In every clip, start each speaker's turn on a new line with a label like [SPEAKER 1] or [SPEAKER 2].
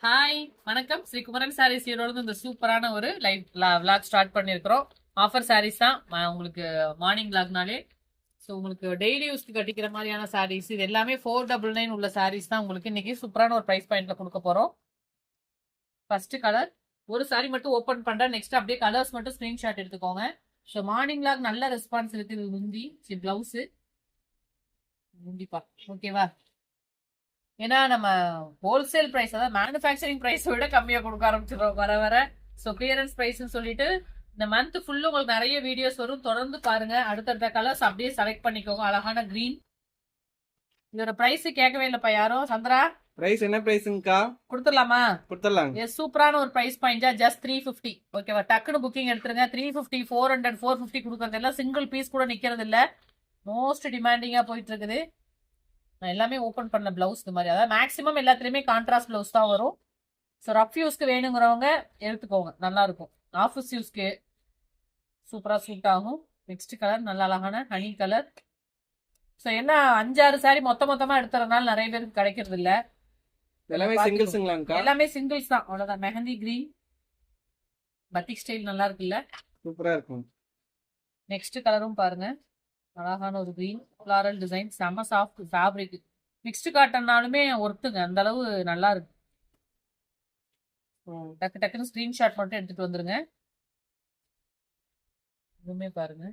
[SPEAKER 1] Hi வணக்கம் ஸ்ரீ குமரன் சாரீஸ் ஈரோடு இந்த சூப்பரான ஒரு லைவ் விளாக் ஸ்டார்ட் பண்ணியிருக்கிறோம். ஆஃபர் சாரீஸ் தான் உங்களுக்கு மார்னிங் விளாக்னாலே. ஸோ உங்களுக்கு டெய்லி யூஸ்க்கு கட்டிக்கிற மாதிரியான சாரீஸ் இது எல்லாமே 499 உள்ள சாரீஸ் தான் உங்களுக்கு இன்னைக்கு சூப்பரான ஒரு ப்ரைஸ் பாயிண்ட்ல கொடுக்க போறோம். ஃபர்ஸ்ட் கலர் ஒரு சாரி மட்டும் ஓப்பன் பண்றேன், நெக்ஸ்ட் அப்படியே கலர்ஸ் மட்டும் ஸ்கிரீன்ஷாட் எடுத்துக்கோங்க. ஸோ மார்னிங் விளாக் நல்ல ரெஸ்பான்ஸ் இருக்குது. முந்தி பிளவுஸ் முந்திப்பா ஓகேவா? ஏன்னா நம்ம ஹோல்சேல் பிரைஸ் அதாவது மேனுஃபேக்சரிங் பிரைஸ் விட கம்மியா கொடுக்க ஆரம்பிச்சிடும் வர வர. ஸோ கிளியரன்ஸ் பிரைஸ் சொல்லிட்டு இந்த மந்த் ஃபுல்லு உங்களுக்கு நிறைய வீடியோஸ் வரும், தொடர்ந்து பாருங்க. அடுத்தடுத்த கலர்ஸ் அப்படியே செலக்ட் பண்ணிக்கோங்க. அழகான கிரீன். இதோட பிரைஸ் கேட்கவே இல்லப்பா யாரும். சந்திரா
[SPEAKER 2] பிரைஸ் என்ன பிரைஸ்ங்கா?
[SPEAKER 1] கொடுத்துடலாமா?
[SPEAKER 2] கொடுத்துடலாம்.
[SPEAKER 1] சூப்பரான ஒரு பிரைஸ் பாயிண்ட், ஜஸ்ட் 350. ஓகேவா? டக்குனு புக்கிங் எடுத்துருங்க. 350 400 450 கொடுக்கறது எல்லாம் சிங்கிள் பீஸ் கூட நிக்கிறது இல்ல. மோஸ்ட் டிமாண்டிங்கா போயிட்டு இருக்குது. நான் எல்லாமே ஓப்பன் பண்ண பிளவுஸ் இந்த மாதிரி, அதாவது மேக்ஸிமம் எல்லாத்துலயுமே கான்ட்ராஸ்ட் பிளவுஸ் தான் வரும். ஸோ ரஃப் யூஸ்க்கு வேணுங்கிறவங்க எடுத்துக்கோங்க, நல்லா இருக்கும். ஆஃபீஸ் யூஸ்க்கு சூப்பரா சூட் ஆகும். நெக்ஸ்ட் கலர் நல்ல அழகான ஹனி கலர். ஸோ என்ன 5-6 சாரி மொத்தமா எடுத்துறதுனால நிறைய பேருக்கு கிடைக்கிறது இல்ல.
[SPEAKER 2] எல்லாமே சிங்கிள்ஸ்ங்களாங்கா?
[SPEAKER 1] எல்லாமே சிங்கிள்ஸ் தான், அவ்வளவுதான். மெஹந்தி கிரீன் பத்திக் ஸ்டைல் நல்லா இருக்குல்ல,
[SPEAKER 2] சூப்பரா இருக்கும்.
[SPEAKER 1] நெக்ஸ்ட் கலரும் பாருங்க, அழகான ஒரு கிரீன் ஃபிளாரல் டிசைன், செம சாஃப்ட் ஃபேப்ரிக். மிக்ஸ்டு காட்டன்னாலுமே ஒர்த்துங்க, அந்த அளவு நல்லா இருக்கு. டக்கு டக்குன்னு ஸ்கிரீன்ஷாட் மட்டும் எடுத்துட்டு வந்துருங்க. இதுவுமே பாருங்க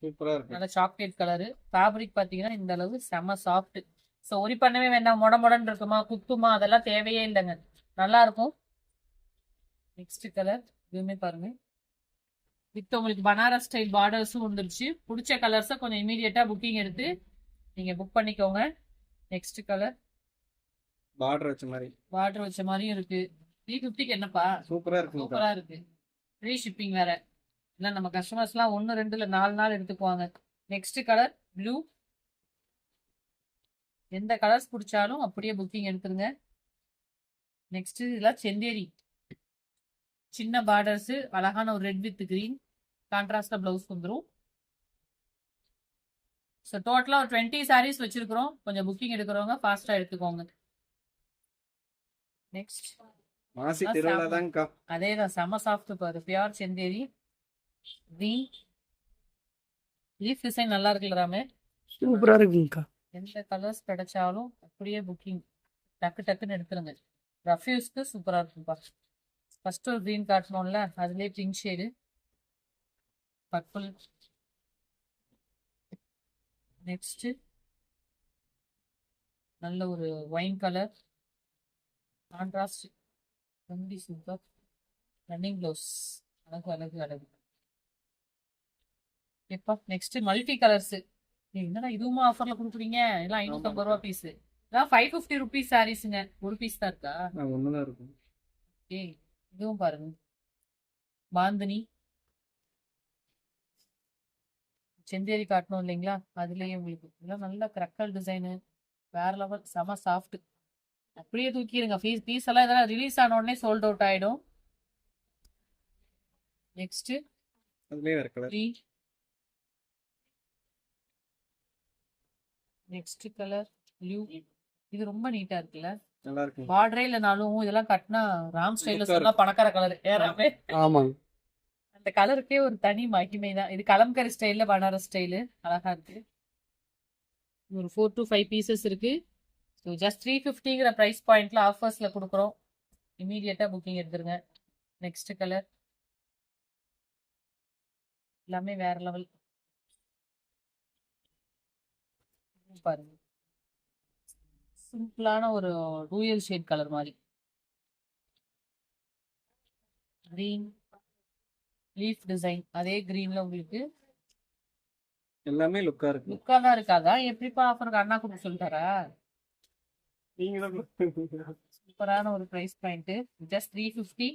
[SPEAKER 2] சூப்பரா இருக்கு.
[SPEAKER 1] நல்ல சாக்லேட் கலரு. ஃபேப்ரிக் பாத்தீங்கன்னா இந்த அளவு செம சாஃப்ட். ஸோ ஒரி பண்ணவே வேண்டாம், மொடன்னு இருக்குமா குத்துமா அதெல்லாம் தேவையே இல்லைங்க, நல்லா இருக்கும். நெக்ஸ்ட் கலர் இதுவுமே பாருங்க, வித் உங்களுக்கு பனாரஸ் ஸ்டைல் பார்டர்ஸும் வந்துருச்சு. பிடிச்ச கலர்ஸை கொஞ்சம் இமீடியட்டா புக்கிங் எடுத்து நீங்க புக் பண்ணிக்கோங்க. நெக்ஸ்ட் கலர்
[SPEAKER 2] பார்டர் வச்ச மாதிரி,
[SPEAKER 1] பார்டர் வச்ச மாதிரியும் இருக்கு. 350க்கு என்னப்பா?
[SPEAKER 2] சூப்பரா இருக்கு.
[SPEAKER 1] சூப்பரா இருக்கு. ஃப்ரீ ஷிப்பிங் வேற. இல்லை நம்ம கஸ்டமர்ஸ்லாம் 1 2 இல்ல 4 நாள் எடுத்துக்குவாங்க. Next colour blue. எந்த கலர்ஸ் பிடிச்சாலும் அப்படியே புக்கிங் எடுத்துருங்க. நெக்ஸ்ட் இதெல்லாம் செந்தேரி, சின்ன பார்டர்ஸ், அழகான ஒரு ரெட் வித் கிரீன் கான்ட்ராஸ்ட்ல பிளவுஸ் வந்துடும். ஸோ டோட்டலாக ஒரு 20 சாரீஸ் வச்சிருக்கிறோம். கொஞ்சம் புக்கிங் எடுக்கிறவங்க ஃபாஸ்டா எடுத்துக்கோங்க. நெக்ஸ்ட்
[SPEAKER 2] மாசி திருவிழாதான்க்கா.
[SPEAKER 1] அதேதான், செம சாஃப்ட் பாரு, pure Chanderi green. Leaf design நல்லா இருக்குல்ல ராமே?
[SPEAKER 3] சூப்பரா இருக்குங்கக்கா.
[SPEAKER 1] எந்த கலர்ஸ் கிடைச்சாலும் அப்படியே புக்கிங் டக்கு டக்குன்னு எடுத்துருங்க. ரஃப் யூஸ்க்கு சூப்பரா இருக்குப்பா. ஃபர்ஸ்ட் ஒரு கிரீன் காட்டணும்ல, அதுலேயே பிங்க் ஷேடு, பர்பிள். நெக்ஸ்ட் நல்ல ஒரு ஒயின் கலர் கான்ட்ராஸ்ட், ரொம்ப சூப்பர். ரன்னிங் ப்ளவுஸ், அழகு அழகு அழகு. எப்பா நெக்ஸ்ட் மல்டி கலர்ஸ். என்னடா இதுவும் ஆஃபர்ல கொடுக்குறீங்க? எல்லாம் 550 ரூபா பீஸ். இதான் 550 ருபீஸ் சாரீஸுங்க. ஒரு பீஸ் தான் இருக்கா?
[SPEAKER 2] ஒண்ணுதான் இருக்கும்.
[SPEAKER 1] ஏய் இதுவும் பாருங்க, பாந்தினி செந்தேரி காட்டணும் இல்லைங்களா, அதுலயே உங்களுக்கு இதெல்லாம் நல்ல கிரக்கல் டிசைனு, வேற லெவல், செம சாஃப்ட். அப்படியே தூக்கிடுங்க. பீஸ் எல்லாம் இதெல்லாம் ரிலீஸ் ஆன உடனே சோல்ட் அவுட் ஆயிடும். நெக்ஸ்ட்
[SPEAKER 2] அதுலயே வேற கலர்.
[SPEAKER 1] Next colour blue. இது ரொம்ப நீட்டா இருக்குல்ல,
[SPEAKER 2] நல்லா இருக்கு.
[SPEAKER 1] பார்டரே இல்லைனாலும் இதெல்லாம் கட்டினா ராம் ஸ்டைல சொன்னா பணக்கார கலர் ஏறாமே.
[SPEAKER 3] ஆமாங்க.
[SPEAKER 1] அந்த கலருக்கே ஒரு தனி மகிமை தான். இது கலம்கரி ஸ்டைல்ல பனாரஸ் ஸ்டைலு, அழகா இருக்கு. ஒரு 4 to 5 பீசஸ் இருக்கு. ஸோ ஜஸ்ட் 350ங்கிற ப்ரைஸ் பாயிண்ட்ல ஆஃபர்ஸ்ல கொடுக்குறோம். இமீடியட்டா புக்கிங் எடுத்துருங்க. நெக்ஸ்ட் கலர் எல்லாமே வேற லெவல் பாருங்க, சிம்பிளான ஒரு டூயல் ஷேட் கலர் மாதிரி. கிரீன் லீஃப் டிசைன், அதே கிரீன்ல உங்களுக்கு
[SPEAKER 2] எல்லாமே லுக்கா இருக்கு.
[SPEAKER 1] லுக்கா தான் இருக்காதா? எப்படிப்பா ஆஃபருக்கு அண்ணா கொடுக்க சொல்லிட்டாரா?
[SPEAKER 2] நீங்க
[SPEAKER 1] சூப்பரான ஒரு பிரைஸ் பாயிண்ட், ஜஸ்ட் 350.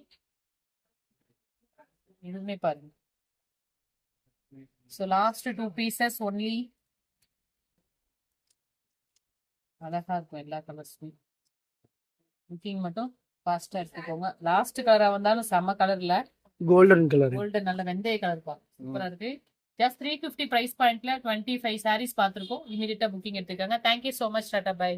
[SPEAKER 1] இதுவுமே பாருங்க. So last 2 pieces only. அழகா இருக்கும் எல்லா கலர்ஸும். புக்கிங் மட்டும் ஃபாஸ்டா எடுத்துக்கோங்க. லாஸ்ட் கலரா வந்தாலும் செம்ம கலர்ல
[SPEAKER 3] கோல்டன் கலர்,
[SPEAKER 1] கோல்டன் நல்ல வெந்தய கலர் பா, சூப்பரா இருக்கு. ஜஸ்ட் 350 பிரைஸ் பாயிண்ட்ல 25 சாரீஸ் பார்த்துருக்கோம். இமீடியட்டா புக்கிங் எடுத்துக்கோங்க. Thank you so much. Tata by.